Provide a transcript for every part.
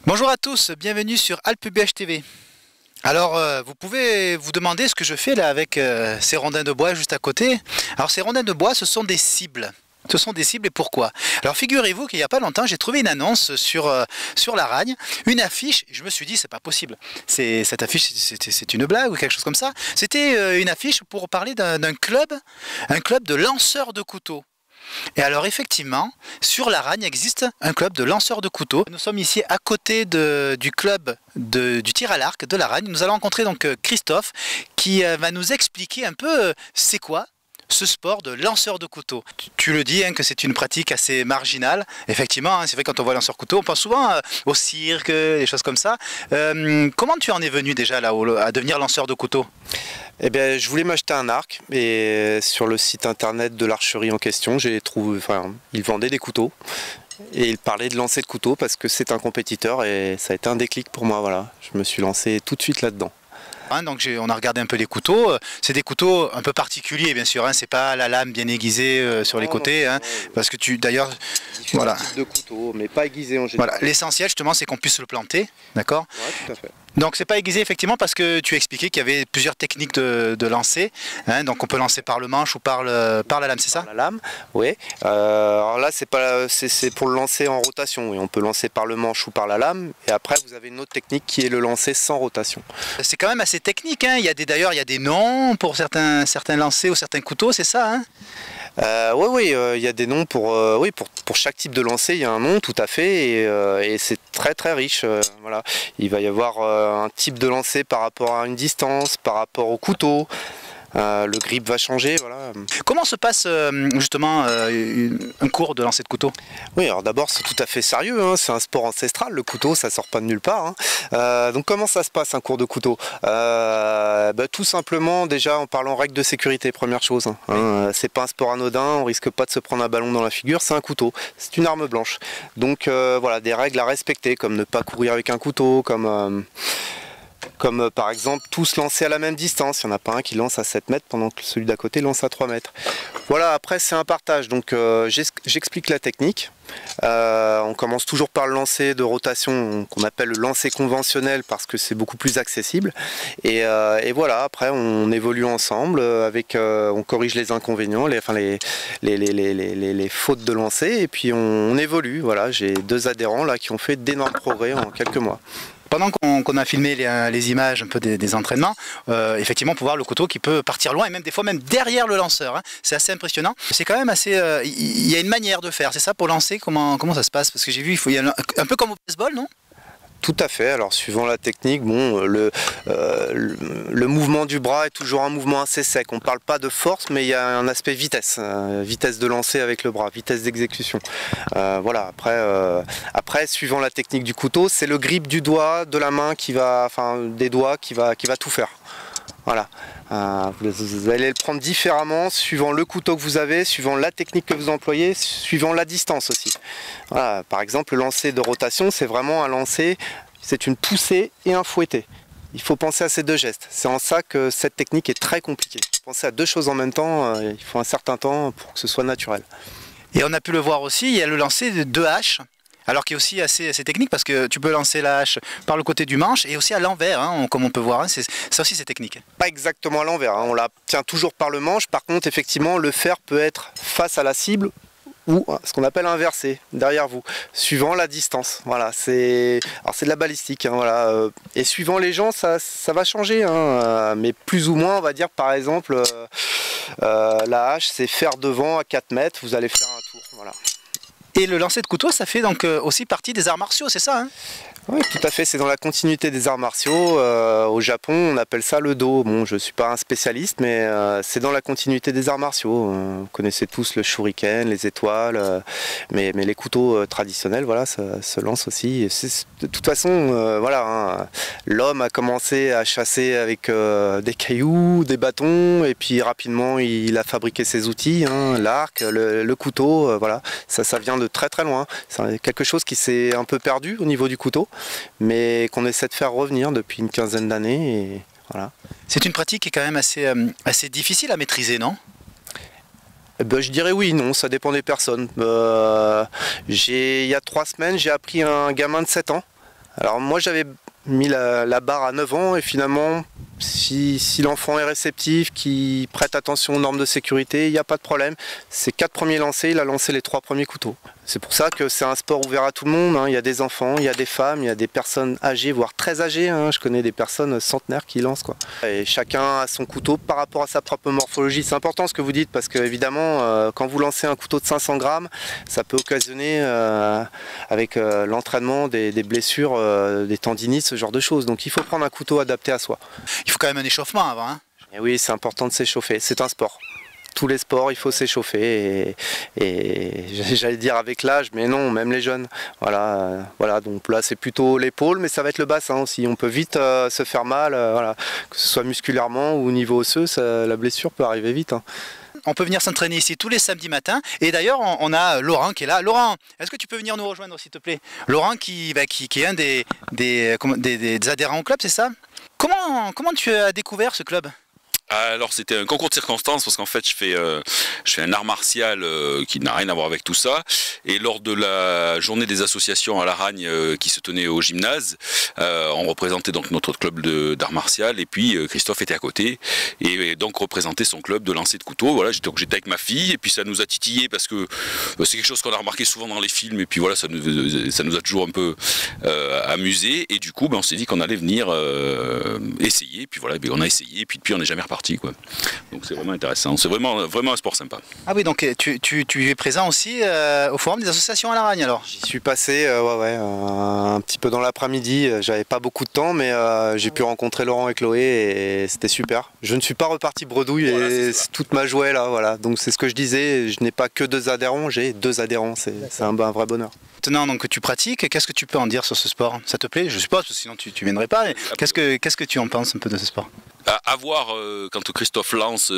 Bonjour à tous, bienvenue sur AlpeBH TV. Alors, vous pouvez vous demander ce que je fais là avec ces rondins de bois juste à côté. Alors, ces rondins de bois, ce sont des cibles. Ce sont des cibles et pourquoi? Alors, figurez-vous qu'il n'y a pas longtemps, j'ai trouvé une annonce sur la Ragne, une affiche. Je me suis dit, c'est pas possible. Cette affiche, c'est une blague ou quelque chose comme ça. C'était une affiche pour parler d'un club, un club de lanceurs de couteaux. Et alors effectivement, sur la Ragne existe un club de lanceurs de couteaux. Nous sommes ici à côté du club du tir à l'arc de la Ragne. Nous allons rencontrer donc Christophe qui va nous expliquer un peu c'est quoi ce sport de lanceur de couteau. Tu le dis hein, que c'est une pratique assez marginale. Effectivement, hein, c'est vrai quand on voit lanceur couteau, on pense souvent au cirque, des choses comme ça. Comment tu en es venu déjà là à devenir lanceur de couteau? Eh bien, je voulais m'acheter un arc et sur le site internet de l'archerie en question, j'ai trouvé, ils vendaient des couteaux et ils parlaient de lancer de couteau parce que c'est un compétiteur et ça a été un déclic pour moi. Voilà, je me suis lancé tout de suite là-dedans. Hein, donc on a regardé un peu les couteaux. C'est des couteaux un peu particuliers, bien sûr. Hein, c'est pas la lame bien aiguisée sur les côtés, hein, parce que d'ailleurs, voilà. Types de couteaux, mais pas aiguisés en général. Voilà, l'essentiel justement, c'est qu'on puisse le planter, d'accord. Ouais, tout à fait. Donc c'est pas aiguisé effectivement parce que tu expliquais qu'il y avait plusieurs techniques de lancer. Hein, donc on peut lancer par le manche ou par la lame, c'est ça? La lame, oui. Alors là c'est pour le lancer en rotation. Oui. On peut lancer par le manche ou par la lame. Et après vous avez une autre technique qui est le lancer sans rotation. C'est quand même assez technique. Hein. D'ailleurs il y a des noms pour certains lancers ou certains couteaux, c'est ça hein? Oui, il y a des noms pour chaque type de lancer, il y a un nom tout à fait et c'est très très riche. Voilà. Il va y avoir un type de lancer par rapport à une distance, par rapport au couteau. Le grip va changer. Voilà. Comment se passe justement un cours de lancer de couteau? Oui, alors d'abord c'est tout à fait sérieux, hein. C'est un sport ancestral, le couteau ça sort pas de nulle part. Hein. Donc comment ça se passe un cours de couteau? Tout simplement déjà en parlant règles de sécurité, première chose. Hein. C'est pas un sport anodin, on risque pas de se prendre un ballon dans la figure, c'est un couteau, c'est une arme blanche. Donc voilà, des règles à respecter comme ne pas courir avec un couteau, comme par exemple tous lancer à la même distance. Il n'y en a pas un qui lance à 7 mètres pendant que celui d'à côté lance à 3 mètres. Voilà, après c'est un partage, donc j'explique la technique. On commence toujours par le lancer de rotation qu'on appelle le lancer conventionnel parce que c'est beaucoup plus accessible. Et voilà, après on évolue ensemble, on corrige les inconvénients, les fautes de lancer et puis on évolue. Voilà, j'ai 2 adhérents là qui ont fait d'énormes progrès en quelques mois. Pendant qu'on a filmé les images un peu des entraînements, effectivement, on peut voir le couteau qui peut partir loin et même des fois même derrière le lanceur. Hein. C'est assez impressionnant. C'est quand même assez. Il y a une manière de faire. C'est ça pour lancer. Comment ça se passe? Parce que j'ai vu, il y a un peu comme au baseball, non? Tout à fait, alors suivant la technique, bon, le mouvement du bras est toujours un mouvement assez sec. On ne parle pas de force, mais il y a un aspect vitesse, vitesse de lancer avec le bras, vitesse d'exécution. Voilà, après, suivant la technique du couteau, c'est le grip du doigt, de la main, des doigts qui va tout faire. Voilà. Vous allez le prendre différemment suivant le couteau que vous avez, suivant la technique que vous employez, suivant la distance aussi. Voilà. Par exemple, le lancer de rotation, c'est vraiment un lancer, c'est une poussée et un fouetté. Il faut penser à ces 2 gestes. C'est en ça que cette technique est très compliquée. Penser à 2 choses en même temps, il faut un certain temps pour que ce soit naturel. Et on a pu le voir aussi, il y a le lancer de 2 haches. Alors qui est aussi assez technique parce que tu peux lancer la hache par le côté du manche et aussi à l'envers, hein, comme on peut voir, hein, ça aussi c'est technique. Pas exactement à l'envers, hein, on la tient toujours par le manche, par contre effectivement le fer peut être face à la cible ou ce qu'on appelle inversé, derrière vous, suivant la distance. Voilà, c'est de la balistique, hein, voilà. Et suivant les gens ça va changer, hein, mais plus ou moins on va dire par exemple la hache c'est fer devant à 4 mètres, vous allez faire un tour, voilà. Et le lancer de couteau, ça fait donc aussi partie des arts martiaux, c'est ça hein? Oui, tout à fait, c'est dans la continuité des arts martiaux. Au Japon, on appelle ça le do. Bon, je ne suis pas un spécialiste, mais c'est dans la continuité des arts martiaux. Vous connaissez tous le shuriken, les étoiles, mais les couteaux traditionnels, voilà, ça se lance aussi. De toute façon, voilà, hein, l'homme a commencé à chasser avec des cailloux, des bâtons, et puis rapidement, il a fabriqué ses outils, hein, l'arc, le couteau, voilà. Ça vient de très très loin. C'est quelque chose qui s'est un peu perdu au niveau du couteau, mais qu'on essaie de faire revenir depuis une quinzaine d'années. Et voilà. C'est une pratique qui est quand même assez difficile à maîtriser, non? Je dirais oui, non, ça dépend des personnes. Il y a 3 semaines, j'ai appris un gamin de 7 ans Alors moi j'avais mis la barre à 9 ans et finalement si l'enfant est réceptif, qui prête attention aux normes de sécurité, il n'y a pas de problème. Ses 4 premiers lancers, il a lancé les 3 premiers couteaux. C'est pour ça que c'est un sport ouvert à tout le monde, hein. Il y a des enfants, il y a des femmes, il y a des personnes âgées, voire très âgées, hein. Je connais des personnes centenaires qui lancent, quoi. Et chacun a son couteau par rapport à sa propre morphologie. C'est important ce que vous dites parce que évidemment quand vous lancez un couteau de 500 grammes, ça peut occasionner avec l'entraînement des blessures, des tendinites, ce genre de choses. Donc il faut prendre un couteau adapté à soi. Il faut quand même un échauffement avant, hein. Et oui, c'est important de s'échauffer, c'est un sport. Tous les sports, il faut s'échauffer et j'allais dire avec l'âge, mais non, même les jeunes. Voilà, donc là c'est plutôt l'épaule, mais ça va être le bassin aussi. On peut vite se faire mal, voilà. Que ce soit musculairement ou au niveau osseux, la blessure peut arriver vite, hein. On peut venir s'entraîner ici tous les samedis matins. Et d'ailleurs, on a Laurent qui est là. Laurent, est-ce que tu peux venir nous rejoindre, s'il te plaît? Laurent qui est un des adhérents au club, c'est ça? Comment tu as découvert ce club? Alors c'était un concours de circonstances parce qu'en fait je fais un art martial qui n'a rien à voir avec tout ça, et lors de la journée des associations à Laragne qui se tenait au gymnase, on représentait donc notre club d'art martial, et puis Christophe était à côté et donc représentait son club de lancer de couteau. Voilà, donc j'étais avec ma fille et puis ça nous a titillé parce que c'est quelque chose qu'on a remarqué souvent dans les films, et puis voilà, ça nous a toujours un peu amusé, et du coup on s'est dit qu'on allait venir essayer, et puis voilà, on a essayé, et puis depuis on n'est jamais reparti, quoi. Donc c'est vraiment intéressant, c'est vraiment un sport sympa. Ah oui, donc tu es présent aussi au forum des associations à Laragne alors? J'y suis passé un petit peu dans l'après-midi, j'avais pas beaucoup de temps, mais j'ai pu rencontrer Laurent et Chloé et c'était super. Je ne suis pas reparti bredouille, voilà, et c'est toute ma joie là, voilà. Donc c'est ce que je disais, je n'ai pas que 2 adhérents, j'ai 2 adhérents, c'est un vrai bonheur. Maintenant donc tu pratiques, qu'est-ce que tu peux en dire sur ce sport? Ça te plaît? Je suppose, sinon tu viendrais pas. Qu'est-ce que tu en penses un peu de ce sport? À voir, quand Christophe lance,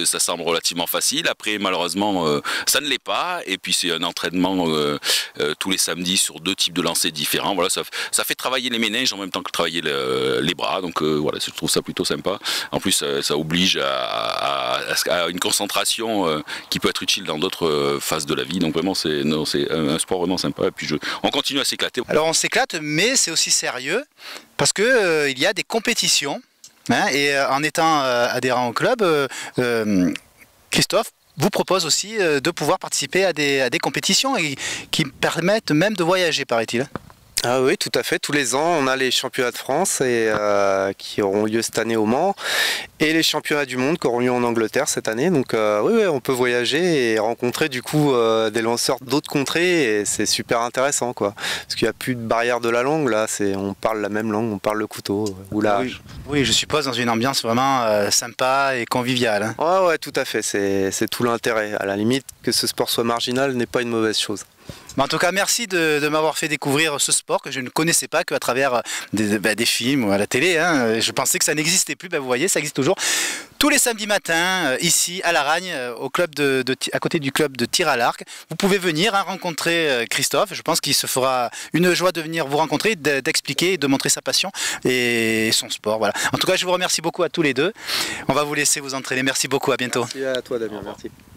ça semble relativement facile. Après, malheureusement, ça ne l'est pas. Et puis, c'est un entraînement tous les samedis sur 2 types de lancers différents. Voilà, ça fait travailler les méninges en même temps que travailler les bras. Donc, voilà, je trouve ça plutôt sympa. En plus, ça oblige à une concentration qui peut être utile dans d'autres phases de la vie. Donc, vraiment, c'est un sport vraiment sympa. Et puis, on continue à s'éclater. Alors, on s'éclate, mais c'est aussi sérieux parce que il y a des compétitions. Hein, et en étant adhérent au club, Christophe vous propose aussi de pouvoir participer à des compétitions qui permettent même de voyager, paraît-il. Ah oui, tout à fait. Tous les ans, on a les championnats de France qui auront lieu cette année au Mans, et les championnats du monde qui auront lieu en Angleterre cette année. Donc oui, on peut voyager et rencontrer du coup des lanceurs d'autres contrées, et c'est super intéressant, quoi. Parce qu'il n'y a plus de barrière de la langue, là, on parle la même langue, on parle le couteau ou l'âge. Oui, je suppose dans une ambiance vraiment sympa et conviviale, hein. Ouais, tout à fait. C'est tout l'intérêt. À la limite, que ce sport soit marginal n'est pas une mauvaise chose. Mais en tout cas, merci de m'avoir fait découvrir ce sport que je ne connaissais pas qu'à travers des films ou à la télé, hein. Je pensais que ça n'existait plus, vous voyez, ça existe toujours. Tous les samedis matins, ici à Laragne, au club à côté du club de tir à l'arc. Vous pouvez venir rencontrer Christophe. Je pense qu'il se fera une joie de venir vous rencontrer, d'expliquer, de montrer sa passion et son sport. Voilà. En tout cas, je vous remercie beaucoup à tous les deux. On va vous laisser vous entraîner. Merci beaucoup, à bientôt. Merci à toi, Damien, merci.